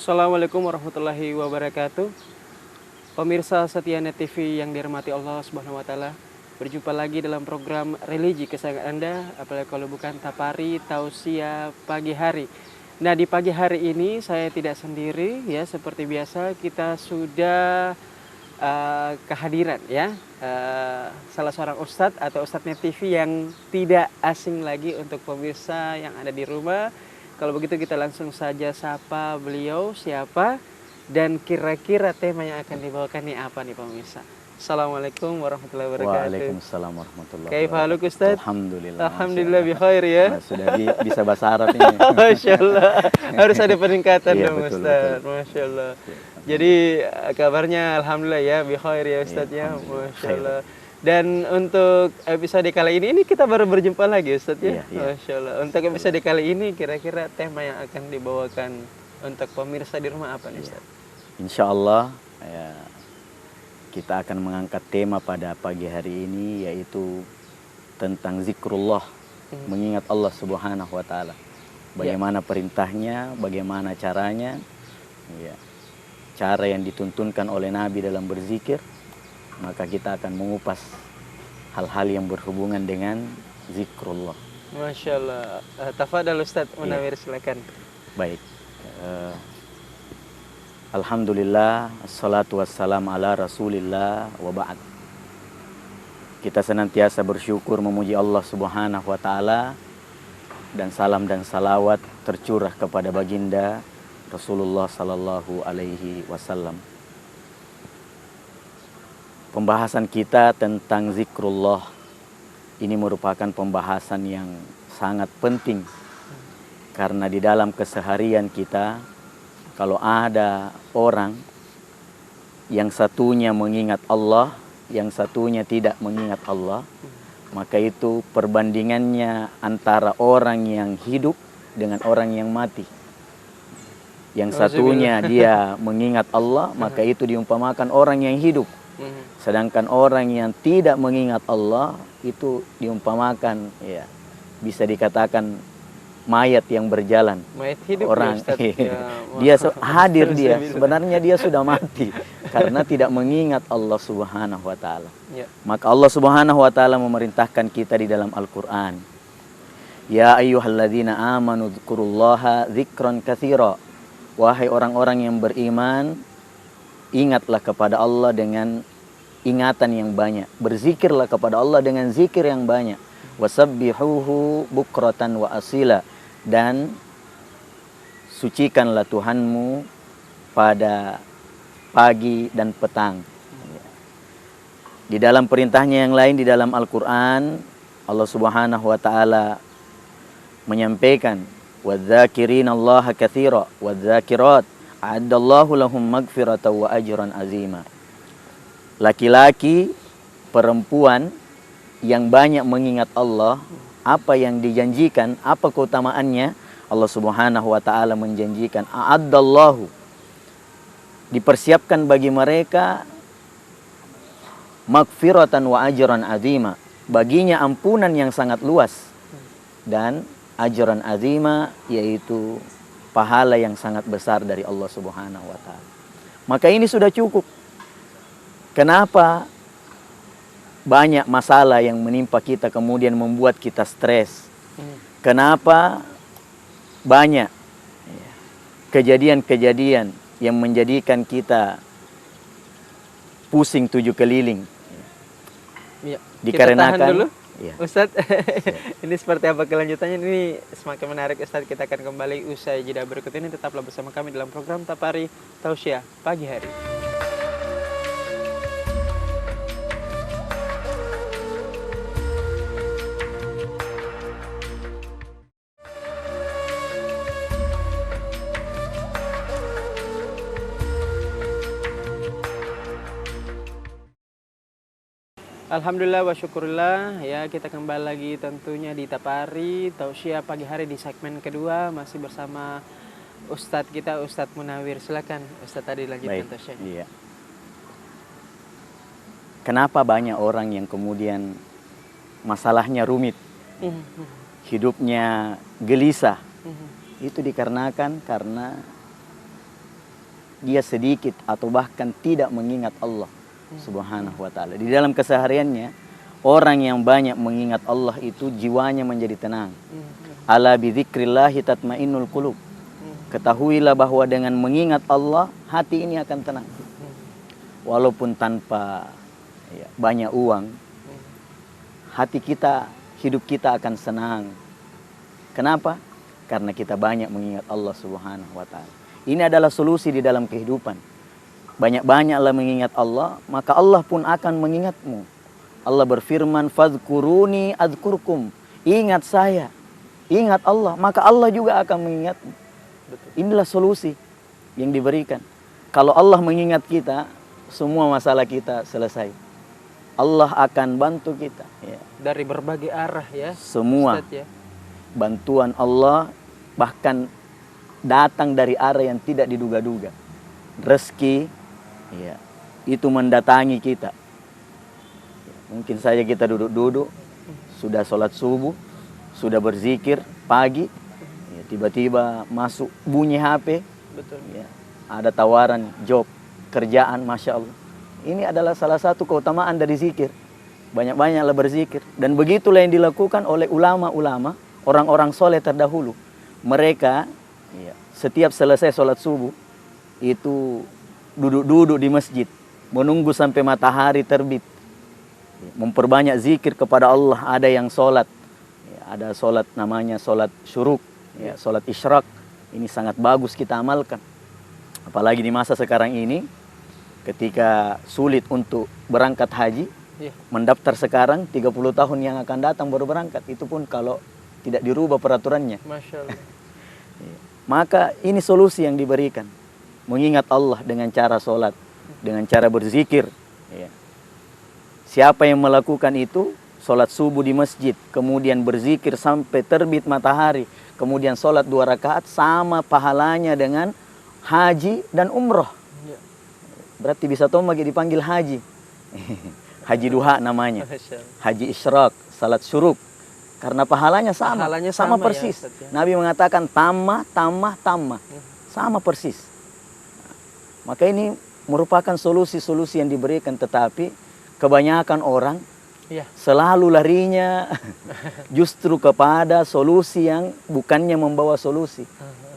Assalamualaikum warahmatullahi wabarakatuh. Pemirsa setia Net TV yang dirahmati Allah Subhanahu wa taala. Berjumpa lagi dalam program religi kesayangan Anda, apalagi kalau bukan Tapari Tausiah Pagi Hari. Nah, di pagi hari ini saya tidak sendiri ya, seperti biasa kita sudah kehadiran ya salah seorang ustadz atau Ustadz Net TV yang tidak asing lagi untuk pemirsa yang ada di rumah. Kalau begitu kita langsung saja sapa beliau siapa dan kira-kira tema yang akan dibawakan nih apa nih pemirsa. Assalamualaikum warahmatullahi wabarakatuh. Waalaikumsalam warahmatullahi Kaifa haluk wabarakatuh. Ustaz? Alhamdulillah. Alhamdulillah bi khair ya. Nah, sudah bisa bahasa Arab ini. Masya Allah. Harus ada peningkatan Iya, dong betul, Ustaz. betul. Masya Allah. Iya, Jadi kabarnya alhamdulillah ya bi khair ya Ustaz Iya, ya. alhamdulillah. Masya Allah. Dan untuk episode kali ini kita baru berjumpa lagi Ustaz ya. Iya, iya. Masya Allah. Untuk episode kali ini kira-kira tema yang akan dibawakan untuk pemirsa di rumah apa nih Ustaz? Insya Allah ya, kita akan mengangkat tema pada pagi hari ini yaitu tentang zikrullah, mengingat Allah Subhanahu wa taala. Bagaimana perintahnya, bagaimana caranya, ya, cara yang dituntunkan oleh Nabi dalam berzikir, maka kita akan mengupas hal-hal yang berhubungan dengan zikrullah. Masya Allah. Tafadhal Ustaz Munawir, silakan. Baik. Alhamdulillah, assalatu wassalamu ala rasulillah wa ba'd. Kita senantiasa bersyukur memuji Allah Subhanahu wa taala, dan salam dan salawat tercurah kepada baginda Rasulullah sallallahu alaihi wasallam. Pembahasan kita tentang zikrullah ini merupakan pembahasan yang sangat penting, karena di dalam keseharian kita, kalau ada orang yang satunya mengingat Allah, yang satunya tidak mengingat Allah, maka itu perbandingannya antara orang yang hidup dengan orang yang mati. Yang satunya dia mengingat Allah, maka itu diumpamakan orang yang hidup. Sedangkan orang yang tidak mengingat Allah itu diumpamakan, ya, bisa dikatakan mayat yang berjalan. Mayat hidup orang ya, dia hadir, dia sebenarnya dia sudah mati karena tidak mengingat Allah Subhanahu wa taala. Ya. Maka Allah Subhanahu wa taala memerintahkan kita di dalam Al-Qur'an, ya ayyuhalladzina amanu dzkurullaha dzikran katsira. Wahai orang-orang yang beriman, ingatlah kepada Allah dengan ingatan yang banyak. Berzikirlah kepada Allah dengan zikir yang banyak. Wasabbihuhu bukratan wa asila. Dan sucikanlah Tuhanmu pada pagi dan petang. Di dalam perintahnya yang lain di dalam Al-Quran, Allah Subhanahu wa ta'ala menyampaikan, وَالذَّاكِرِينَ اللَّهَ كَثِيرًا وَالذَّاكِرَاتِ أَعَدَّ اللَّهُ لَهُمْ مَغْفِرَةً وَأَجْرًا عَظِيمًا. Laki-laki, perempuan yang banyak mengingat Allah, apa yang dijanjikan, apa keutamaannya? Allah Subhanahu wa taala menjanjikan, a'addallahu, dipersiapkan bagi mereka maghfiratan wa ajran azima, baginya ampunan yang sangat luas, dan ajran azima, yaitu pahala yang sangat besar dari Allah Subhanahu wa taala. Maka ini sudah cukup. Kenapa banyak masalah yang menimpa kita kemudian membuat kita stres? Kenapa banyak kejadian-kejadian yang menjadikan kita pusing tujuh keliling? Ya. Dikarenakan, kita tahan dulu ya. Ustadz. Ini seperti apa kelanjutannya? Ini semakin menarik Ustadz. Kita akan kembali usai jeda berikut ini. Tetaplah bersama kami dalam program Tapari Tausiah Pagi Hari. Alhamdulillah wa syukurillah, ya, kita kembali lagi tentunya di Tapari Tausiah Pagi Hari di segmen kedua, masih bersama Ustadz kita, Ustadz Munawir. Silakan Ustadz, tadi lanjutkan tausiahnya. Iya. Kenapa banyak orang yang kemudian masalahnya rumit, hidupnya gelisah? Itu dikarenakan karena dia sedikit atau bahkan tidak mengingat Allah Subhanahu wa taala. Di dalam kesehariannya, orang yang banyak mengingat Allah itu jiwanya menjadi tenang. Ala bidzikrillahi tatmainnul qulub. Ketahuilah bahwa dengan mengingat Allah, hati ini akan tenang. Walaupun tanpa banyak uang, hati kita, hidup kita akan senang. Kenapa? Karena kita banyak mengingat Allah Subhanahu wa taala. Ini adalah solusi di dalam kehidupan. Banyak-banyaklah mengingat Allah, maka Allah pun akan mengingatmu. Allah berfirman, "Fadhkuruni adzkurkum." Ingat saya, ingat Allah, maka Allah juga akan mengingatmu. Inilah solusi yang diberikan. Kalau Allah mengingat kita, semua masalah kita selesai. Allah akan bantu kita. Ya. Dari berbagai arah ya. Semua Ustadz, ya. bantuan Allah bahkan datang dari arah yang tidak diduga-duga. Rezeki ya, itu mendatangi kita. Mungkin saja kita duduk-duduk, sudah sholat subuh, sudah berzikir pagi, ya, tiba-tiba masuk bunyi HP. Betul. Ya, ada tawaran job, kerjaan, Masya Allah. Ini adalah salah satu keutamaan dari zikir. Banyak-banyaklah berzikir. Dan begitulah yang dilakukan oleh ulama-ulama, orang-orang soleh terdahulu. Mereka ya, setiap selesai sholat subuh, itu duduk-duduk di masjid, menunggu sampai matahari terbit. Memperbanyak zikir kepada Allah. Ada yang sholat, ya, ada sholat namanya sholat syuruk, ya, sholat isyraq. Ini sangat bagus kita amalkan. Apalagi di masa sekarang ini, ketika sulit untuk berangkat haji, mendaftar sekarang 30 tahun yang akan datang baru berangkat. Itu pun kalau tidak dirubah peraturannya. Masya Allah. Maka ini solusi yang diberikan. Mengingat Allah dengan cara sholat, dengan cara berzikir. Ya. Siapa yang melakukan itu, sholat subuh di masjid, kemudian berzikir sampai terbit matahari, kemudian sholat 2 rakaat, sama pahalanya dengan haji dan umroh. Ya. Berarti bisa lagi dipanggil haji. Haji duha namanya. Haji isyraq, salat syuruk. Karena pahalanya sama, sama persis. Ya, Nabi mengatakan tamah. Sama persis. Maka ini merupakan solusi-solusi yang diberikan, tetapi kebanyakan orang selalu larinya justru kepada solusi yang bukannya membawa solusi.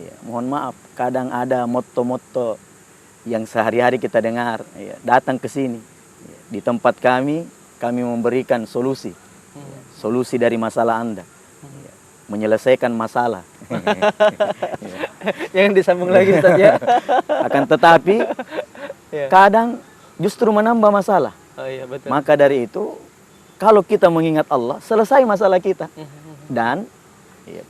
Ya, mohon maaf, kadang ada motto-motto yang sehari-hari kita dengar. Ya, datang ke sini. Ya, di tempat kami memberikan solusi. Solusi dari masalah Anda. Ya, menyelesaikan masalah. Yang disambung lagi Ustaz ya. Akan tetapi kadang justru menambah masalah. Oh, iya, betul. Maka dari itu, kalau kita mengingat Allah, selesai masalah kita. Dan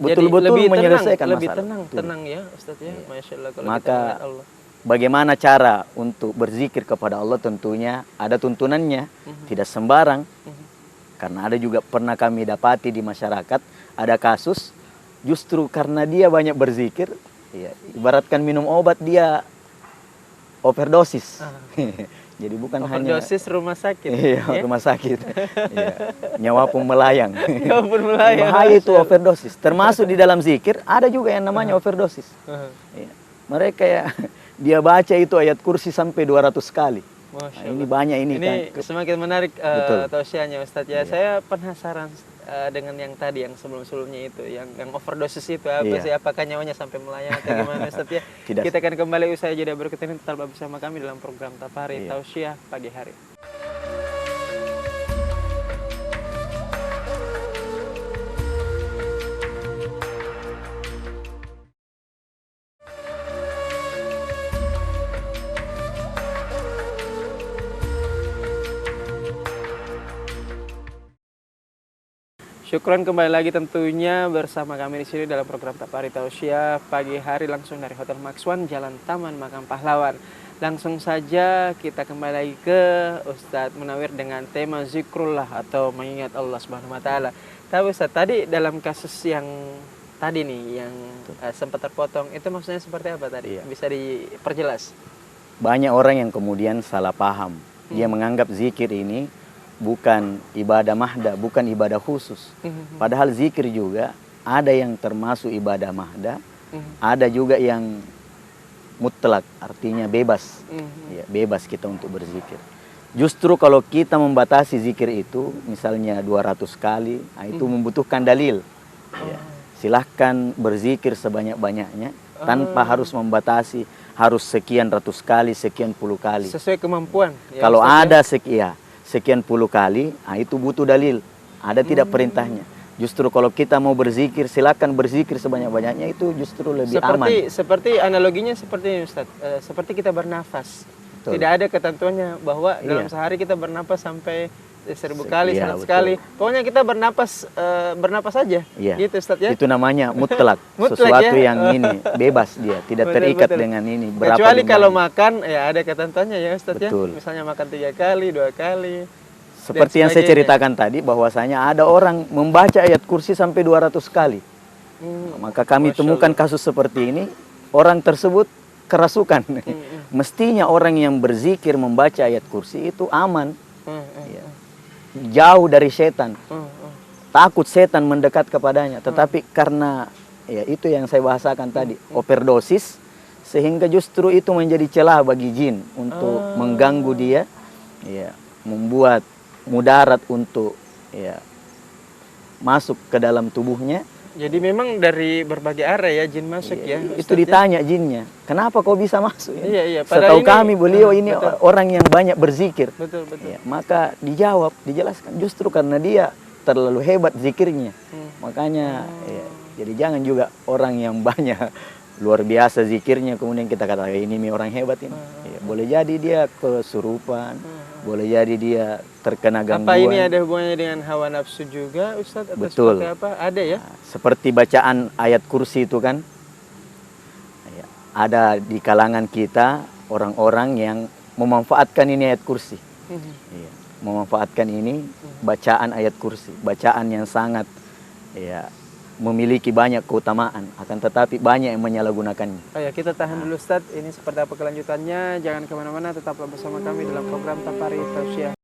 betul-betul menyelesaikan lebih masalah. tenang ya Ustaz ya. Masya Allah, kalau maka kita mengingat Allah. Bagaimana cara untuk berzikir kepada Allah, tentunya ada tuntunannya. Tidak sembarang. Karena ada juga pernah kami dapati di masyarakat, ada kasus justru karena dia banyak berzikir, ya, ibaratkan minum obat dia overdosis. Jadi bukan overdosis rumah sakit. Iya, ya? Rumah sakit. Ya. Nyawa pun melayang. Nyawa pun melayang. Bahaya itu overdosis. Termasuk di dalam zikir ada juga yang namanya overdosis. Ya. Mereka ya, dia baca itu ayat kursi sampai 200 kali. Nah, ini banyak ini kan. Semakin menarik tausiahnya Ustadz ya. Saya penasaran dengan yang tadi, yang sebelum-sebelumnya itu, yang overdosis itu apa sih? Apakah nyawanya sampai melayang atau gimana Ustadz ya? Kita akan kembali usai jeda berikut ini, tetap bersama kami dalam program Tapari Tausiah Pagi Hari. Syukron kembali lagi tentunya bersama kami di sini dalam program Tapari Tausiah Pagi Hari langsung dari Hotel Maxwan, Jalan Taman Makam Pahlawan. Langsung saja kita kembali lagi ke Ustadz Munawir dengan tema zikrullah atau mengingat Allah Subhanahu wa taala. Tapi Ustadz, tadi dalam kasus yang tadi nih yang sempat terpotong, itu maksudnya seperti apa tadi? Bisa diperjelas? Banyak orang yang kemudian salah paham. Dia menganggap zikir ini bukan ibadah mahda, bukan ibadah khusus. Padahal zikir juga ada yang termasuk ibadah mahda, ada juga yang mutlak, artinya bebas. Mhm. Ya, bebas kita untuk berzikir. Justru kalau kita membatasi zikir itu, misalnya 200 kali, nah itu membutuhkan dalil. Ya, silahkan berzikir sebanyak-banyaknya, tanpa harus membatasi, harus sekian ratus kali, sekian puluh kali. Sesuai kemampuan. Ya, Kalau Ustadz, ada sekian puluh kali, nah itu butuh dalil. Ada tidak perintahnya. Justru kalau kita mau berzikir, silakan berzikir sebanyak-banyaknya, itu justru lebih aman. Seperti analoginya seperti ini Ustadz, seperti kita bernafas. Betul. Tidak ada ketentuannya bahwa Iya. dalam sehari kita bernapas sampai 1000 kali, Iya, 100 betul. kali. Pokoknya kita bernapas saja. Iya. Gitu Ustadz ya. Itu namanya mutlak, Mutlak, sesuatu ya. yang ini bebas dia, tidak Betul, terikat betul. dengan ini. Berapa Kecuali kalau jumlahnya. makan ya ada ketentuannya ya Ustadz ya. Betul. Misalnya makan 3 kali, 2 kali. Seperti yang saya sebagainya. ceritakan tadi, bahwasanya ada orang membaca ayat kursi sampai 200 kali. Maka kami Masya temukan kasus seperti ini, orang tersebut kerasukan. Mestinya orang yang berzikir membaca ayat kursi itu aman, ya. Jauh dari setan, takut setan mendekat kepadanya. Tetapi karena ya itu yang saya bahasakan tadi, overdosis, sehingga justru itu menjadi celah bagi jin untuk mengganggu dia, ya, membuat mudarat untuk ya masuk ke dalam tubuhnya. Jadi memang dari berbagai area ya jin masuk ya. Itu Ustadz, ya. ditanya jinnya, kenapa kau bisa masuk? Iya, iya. Padahal Setahu ini- kami beliau ini betul. orang yang banyak berzikir. Betul, betul. Ya, maka dijawab, dijelaskan justru karena dia terlalu hebat zikirnya. Makanya ya, jadi jangan juga orang yang banyak luar biasa zikirnya kemudian kita katakan ini orang hebat ini. Ya, boleh jadi dia kesurupan, boleh jadi dia terkena gangguan. Apa ini ada hubungannya dengan hawa nafsu juga Ustadz? Atau Betul. seperti apa? Ada ya? Nah, seperti bacaan ayat kursi itu kan, ya, ada di kalangan kita orang-orang yang memanfaatkan ini ayat kursi. Ya, memanfaatkan ini bacaan ayat kursi, bacaan yang sangat ya memiliki banyak keutamaan, akan tetapi banyak yang menyalahgunakannya. Oh ya, kita tahan dulu Ustadz. Ini seperti apa kelanjutannya? Jangan kemana-mana, tetaplah bersama kami dalam program Tapari Tausiah